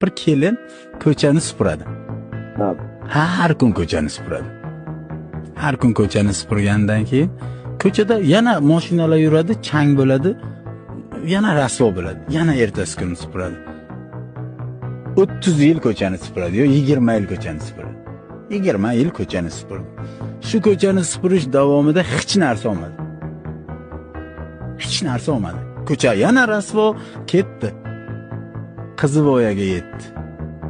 bir kelin ko'chani supuradi. Ha. Har kun ko'chani supuradi. Har kun ko'chani supurgandan keyin ko'chada yana mashinalar yuradi, chang bo'ladi, yana rasvo bo'ladi. Yana ertasi kuni supuradi. 30 yil ko'chani supuradi, yo 20 yil ko'chani supuradi. 20 yil ko'chani supurdi. Shu ko'chani supurish davomida hech narsa olmadi. Hech narsa olmadi. Ko'cha yana rasvo ketdi. Qizivoyaga yetdi.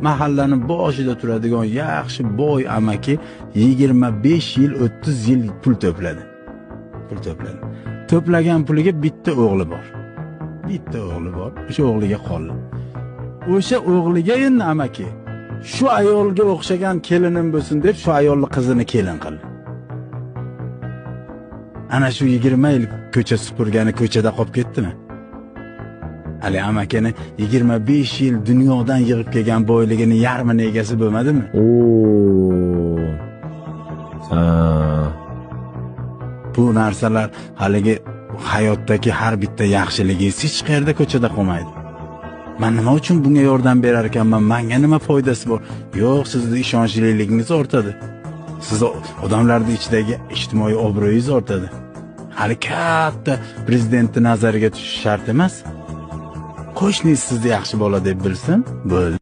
Mahallaning boshida turadigan yaxshi boy amaki 25 yil 30 yil pul to'pladi. To'plagan puliga bitta o'g'li bor. O'sha o'g'liga qoldi. O'sha o'g'liga endi amaki shu ayolga o'xshagan kelinim bo'lsin deb shu ayolning qizini kelin qildi. Ana shu 20 yil ko'cha supurgani ko'chada qolib ketdimi? Ali amakini 25 yil dunyodan yig'ib kelgan boyligini yarmini egasi bo'lmadimi? Bu narsalar haligi hayotdagi har bitta yaxshiligingiz hech qayerda ko'chada qolmaydi. Men nima uchun bunga yordam berar ekanman? Menga nima foydasi bor? Yo'q, sizning ishonchlilingiz ortadi. Siz odamlarning ichidagi ijtimoiy obro'yingiz ortadi. Hali katta prezidentning nazariga tushish shart emas. Qo'shningiz sizni yaxshi bola deb bilsin, bo'ldi.